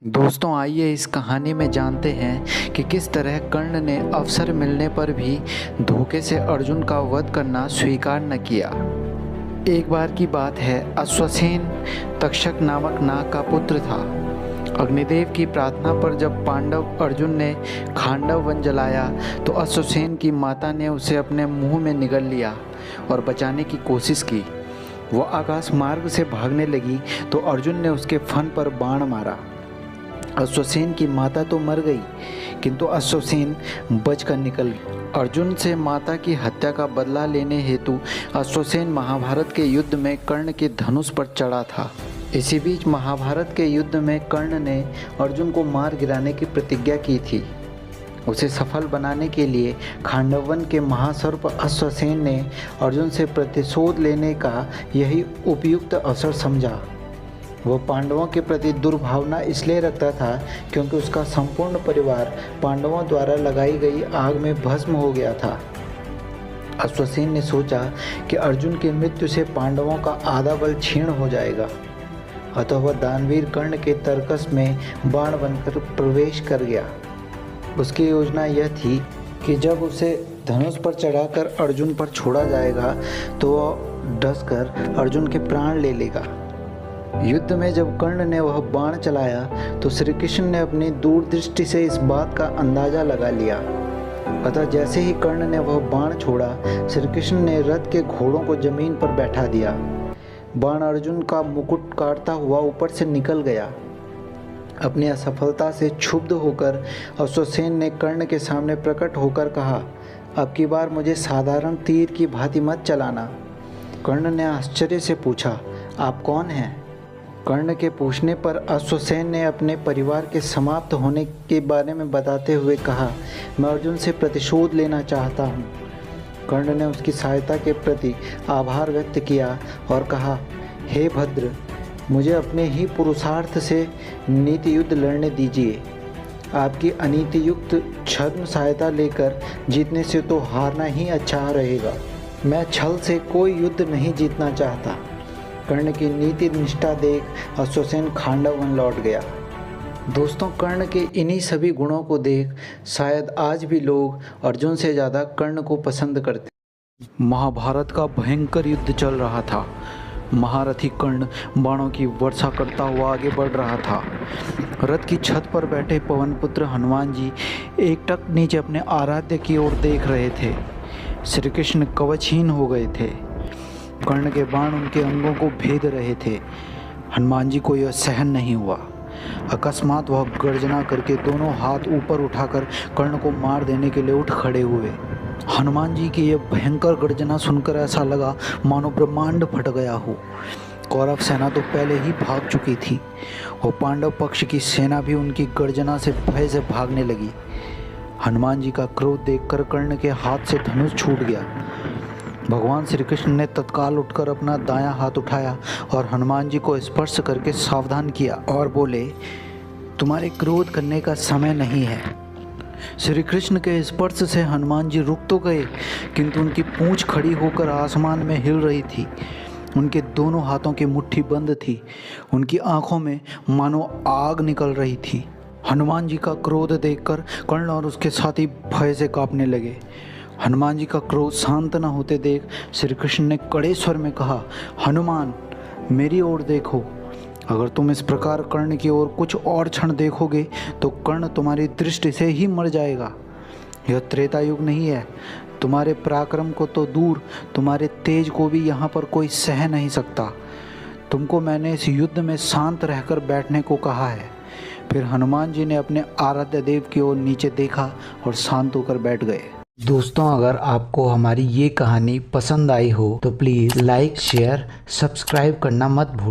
दोस्तों आइए इस कहानी में जानते हैं कि किस तरह कर्ण ने अवसर मिलने पर भी धोखे से अर्जुन का वध करना स्वीकार न किया। एक बार की बात है, अश्वसेन तक्षक नामक नाग का पुत्र था। अग्निदेव की प्रार्थना पर जब पांडव अर्जुन ने खांडव वन जलाया तो अश्वसेन की माता ने उसे अपने मुंह में निगल लिया और बचाने की कोशिश की। वो आकाश मार्ग से भागने लगी तो अर्जुन ने उसके फन पर बाण मारा। अश्वसेन की माता तो मर गई, किंतु अश्वसेन बचकर निकल गई। अर्जुन से माता की हत्या का बदला लेने हेतु अश्वसेन महाभारत के युद्ध में कर्ण के धनुष पर चढ़ा था। इसी बीच महाभारत के युद्ध में कर्ण ने अर्जुन को मार गिराने की प्रतिज्ञा की थी। उसे सफल बनाने के लिए खांडवन के महासर्प अश्वसेन ने अर्जुन से प्रतिशोध लेने का यही उपयुक्त अवसर समझा। वह पांडवों के प्रति दुर्भावना इसलिए रखता था क्योंकि उसका संपूर्ण परिवार पांडवों द्वारा लगाई गई आग में भस्म हो गया था। अश्वसेन ने सोचा कि अर्जुन की मृत्यु से पांडवों का आधा बल क्षीण हो जाएगा, अतः वह दानवीर कर्ण के तर्कस में बाण बनकर प्रवेश कर गया। उसकी योजना यह थी कि जब उसे धनुष पर चढ़ाकर अर्जुन पर छोड़ा जाएगा तो वह डसकर अर्जुन के प्राण ले लेगा। युद्ध में जब कर्ण ने वह बाण चलाया तो श्री कृष्ण ने अपनी दूरदृष्टि से इस बात का अंदाजा लगा लिया। अतः जैसे ही कर्ण ने वह बाण छोड़ा, श्री कृष्ण ने रथ के घोड़ों को जमीन पर बैठा दिया। बाण अर्जुन का मुकुट काटता हुआ ऊपर से निकल गया। अपनी असफलता से क्षुब्ध होकर अश्वसेन ने कर्ण के सामने प्रकट होकर कहा, अब की बार मुझे साधारण तीर की भांति मत चलाना। कर्ण ने आश्चर्य से पूछा, आप कौन हैं? कर्ण के पूछने पर अश्वसेन ने अपने परिवार के समाप्त होने के बारे में बताते हुए कहा, मैं अर्जुन से प्रतिशोध लेना चाहता हूँ। कर्ण ने उसकी सहायता के प्रति आभार व्यक्त किया और कहा, हे भद्र, मुझे अपने ही पुरुषार्थ से नीति युद्ध लड़ने दीजिए। आपकी अनीति युक्त छद्म सहायता लेकर जीतने से तो हारना ही अच्छा रहेगा। मैं छल से कोई युद्ध नहीं जीतना चाहता। कर्ण की नीति निष्ठा देख अश्वसेन खांडवन लौट गया। दोस्तों, कर्ण के इन्हीं सभी गुणों को देख शायद आज भी लोग अर्जुन से ज़्यादा कर्ण को पसंद करते। महाभारत का भयंकर युद्ध चल रहा था। महारथी कर्ण बाणों की वर्षा करता हुआ आगे बढ़ रहा था। रथ की छत पर बैठे पवनपुत्र हनुमान जी एकटक नीचे अपने आराध्य की ओर देख रहे थे। श्री कृष्ण कवचहीन हो गए थे। कर्ण के बाण उनके अंगों को भेद रहे थे। हनुमान जी को यह सहन नहीं हुआ। अकस्मात वह गर्जना करके दोनों हाथ ऊपर उठाकर कर्ण को मार देने के लिए उठ खड़े हुए। हनुमान जी की यह भयंकर गर्जना सुनकर ऐसा लगा मानो ब्रह्मांड फट गया हो। कौरव सेना तो पहले ही भाग चुकी थी और पांडव पक्ष की सेना भी उनकी गर्जना से भय से भागने लगी। हनुमान जी का क्रोध देखकर कर्ण के हाथ से धनुष छूट गया। भगवान श्री कृष्ण ने तत्काल उठकर अपना दायां हाथ उठाया और हनुमान जी को स्पर्श करके सावधान किया और बोले, तुम्हारे क्रोध करने का समय नहीं है। श्री कृष्ण के स्पर्श से हनुमान जी रुक तो गए, किंतु उनकी पूंछ खड़ी होकर आसमान में हिल रही थी। उनके दोनों हाथों की मुट्ठी बंद थी। उनकी आंखों में मानो आग निकल रही थी। हनुमान जी का क्रोध देखकर कर्ण और उसके साथी भय से कांपने लगे। हनुमान जी का क्रोध शांत न होते देख श्री कृष्ण ने कड़े स्वर में कहा, हनुमान, मेरी ओर देखो। अगर तुम इस प्रकार कर्ण की ओर कुछ और क्षण देखोगे तो कर्ण तुम्हारी दृष्टि से ही मर जाएगा। यह त्रेता युग नहीं है। तुम्हारे पराक्रम को तो दूर, तुम्हारे तेज को भी यहाँ पर कोई सह नहीं सकता। तुमको मैंने इस युद्ध में शांत रहकर बैठने को कहा है। फिर हनुमान जी ने अपने आराध्य देव की ओर नीचे देखा और शांत होकर बैठ गए। दोस्तों, अगर आपको हमारी ये कहानी पसंद आई हो तो प्लीज़ लाइक, शेयर, सब्सक्राइब करना मत भूल।